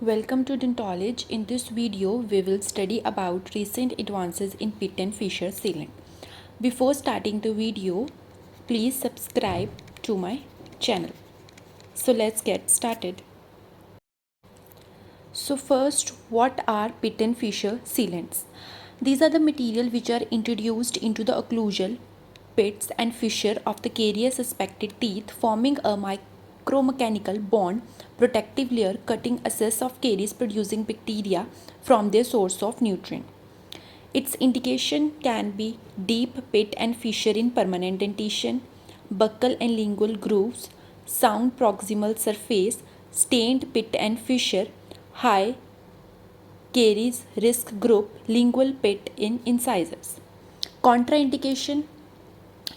Welcome to Dentology. In this video, we will study about recent advances in pit and fissure sealant. Before starting the video, please subscribe to my channel. So let's get started. So first, what are pit and fissure sealants? These are the material which are introduced into the occlusal pits and fissure of the caries suspected teeth, forming a micromechanical bond protective layer cutting access of caries producing bacteria from their source of nutrient. Its indication can be deep pit and fissure in permanent dentition, buccal and lingual grooves, sound proximal surface, stained pit and fissure, high caries risk group, lingual pit in incisors. Contraindication: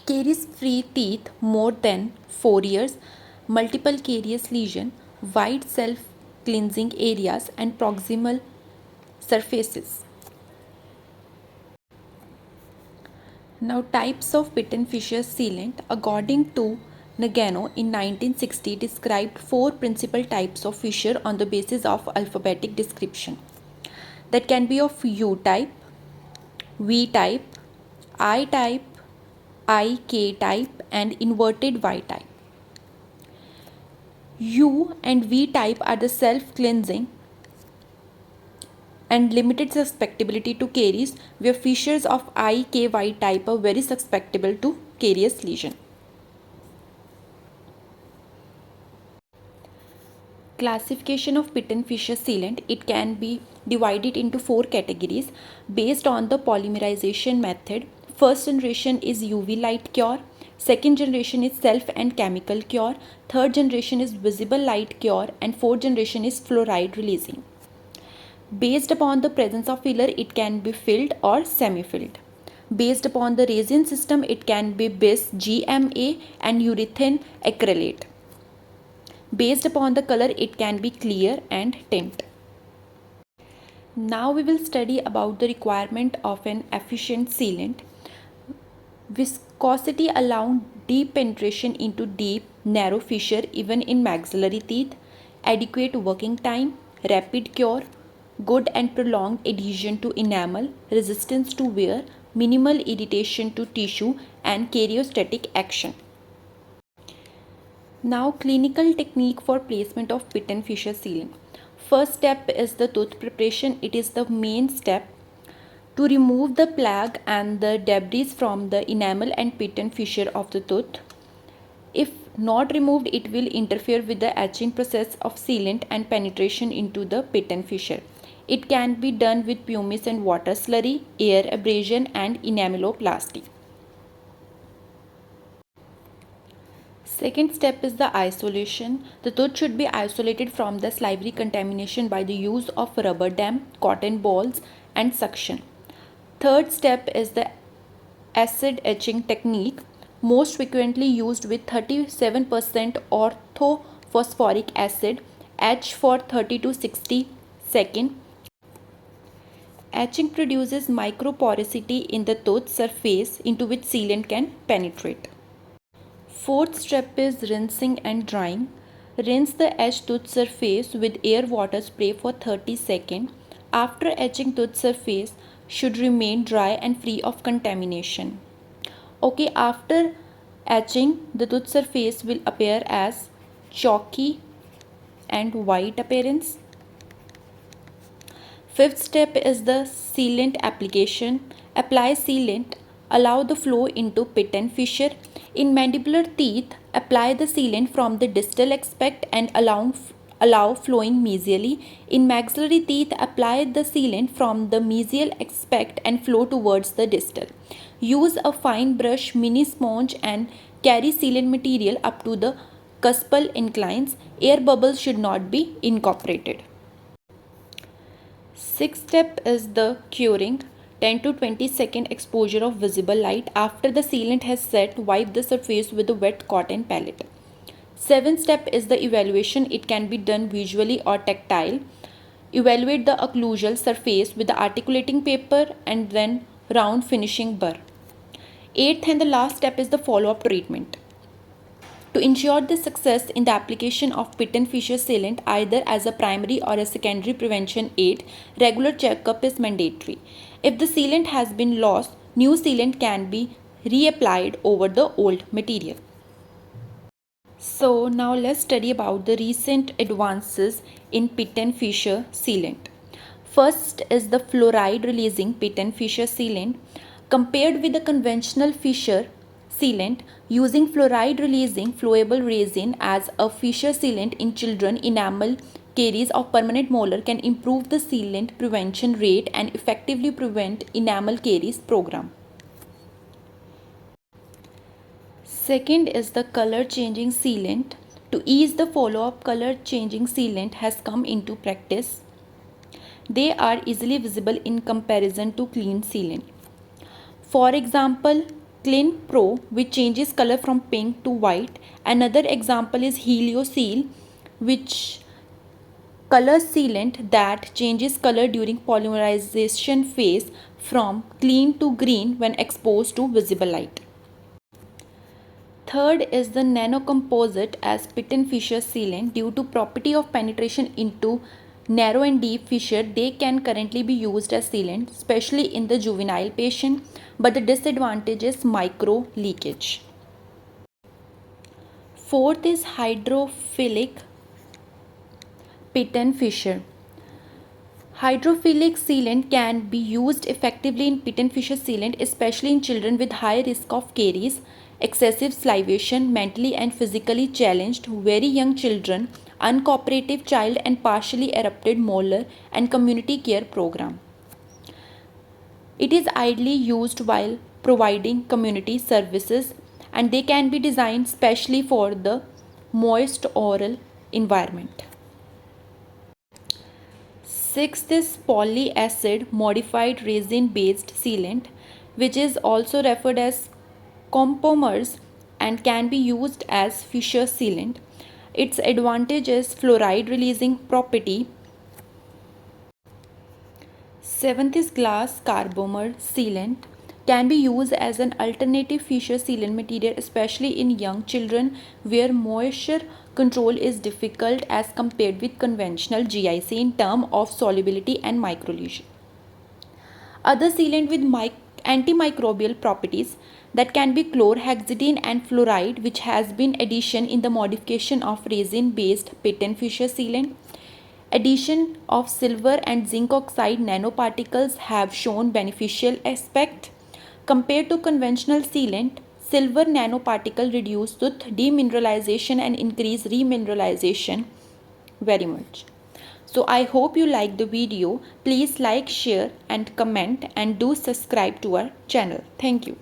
caries free teeth more than 4 years, multiple caries lesion, wide self cleansing areas, and proximal surfaces. Now, types of pit and fissure sealant. According to Nagano in 1960 described 4 principal types of fissure on the basis of alphabetic description. That can be of U type, V type, I type, IK type, and inverted Y type. U and V type are the self-cleansing and limited susceptibility to caries, where fissures of IKY type are very susceptible to carious lesion. Classification of pit and fissure sealant. It can be divided into 4 categories based on the polymerization method. First generation is UV light cure, second generation is self and chemical cure, third generation is visible light cure, and fourth generation is fluoride releasing. Based upon the presence of filler, it can be filled or semi-filled. Based upon the resin system, it can be BIS, GMA, and urethane acrylate. Based upon the color, it can be clear and tint. Now we will study about the requirement of an efficient sealant. Viscosity allowing deep penetration into deep, narrow fissure even in maxillary teeth, adequate working time, rapid cure, good and prolonged adhesion to enamel, resistance to wear, minimal irritation to tissue, and karyostatic action. Now, clinical technique for placement of pit and fissure sealant. First step is the tooth preparation. It is the main step to remove the plaque and the debris from the enamel and pit and fissure of the tooth. If not removed, it will interfere with the etching process of sealant and penetration into the pit and fissure. It can be done with pumice and water slurry, air abrasion, and enameloplasty. Second step is the isolation. The tooth should be isolated from the salivary contamination by the use of rubber dam, cotton balls, and suction. Third step is the acid etching technique, most frequently used with 37% orthophosphoric acid. Etch for 30 to 60 seconds. Etching produces microporosity in the tooth surface into which sealant can penetrate. Fourth step is rinsing and drying. Rinse the etched tooth surface with air water spray for 30 seconds. After etching, tooth surface should remain dry and free of contamination. Okay, after etching, the tooth surface will appear as chalky and white appearance. Fifth step is the sealant application. Apply sealant. Allow the flow into pit and fissure. In mandibular teeth, apply the sealant from the distal aspect and allow flowing mesially. In maxillary teeth, apply the sealant from the mesial aspect and flow towards the distal. Use a fine brush, mini sponge, and carry sealant material up to the cuspal inclines. Air bubbles should not be incorporated. Sixth step is the curing. 10 to 20 second exposure of visible light. After the sealant has set, wipe the surface with a wet cotton palette. Seventh step is the evaluation. It can be done visually or tactile. Evaluate the occlusal surface with the articulating paper and then round finishing burr. Eighth and the last step is the follow-up treatment. To ensure the success in the application of pit and fissure sealant either as a primary or a secondary prevention aid, regular checkup is mandatory. If the sealant has been lost, new sealant can be reapplied over the old material. So now let's study about the recent advances in pit and fissure sealant. First is the fluoride releasing pit and fissure sealant. Compared with the conventional fissure sealant, using fluoride releasing flowable resin as a fissure sealant in children enamel caries of permanent molar can improve the sealant prevention rate and effectively prevent enamel caries program. Second is the color changing sealant. To ease the follow-up, color changing sealant has come into practice. They are easily visible in comparison to clean sealant. For example, Clean Pro, which changes color from pink to white. Another example is Helio Seal, which color sealant that changes color during polymerization phase from clean to green when exposed to visible light. Third is the nanocomposite as pit and fissure sealant. Due to property of penetration into narrow and deep fissure, they can currently be used as sealant, especially in the juvenile patient, but the disadvantage is micro leakage. Fourth is hydrophilic pit and fissure. Hydrophilic sealant can be used effectively in pit and fissure sealant, especially in children with high risk of caries, excessive salivation, mentally and physically challenged, very young children, uncooperative child and partially erupted molar and community care program. It is ideally used while providing community services and they can be designed specially for the moist oral environment. Sixth is polyacid modified resin based sealant, which is also referred as compomers and can be used as fissure sealant. Its advantage is fluoride releasing property. Seventh is glass carbomer sealant, can be used as an alternative fissure sealant material, especially in young children where moisture control is difficult as compared with conventional GIC in terms of solubility and microlesion. Other sealant with antimicrobial properties that can be chlorhexidine and fluoride, which has been addition in the modification of resin based pit and fissure sealant. Addition of silver and zinc oxide nanoparticles have shown beneficial aspect. Compared to conventional sealant, silver nanoparticle reduce tooth demineralization and increase remineralization very much. So I hope you like the video. Please like, share and comment and do subscribe to our channel. Thank you.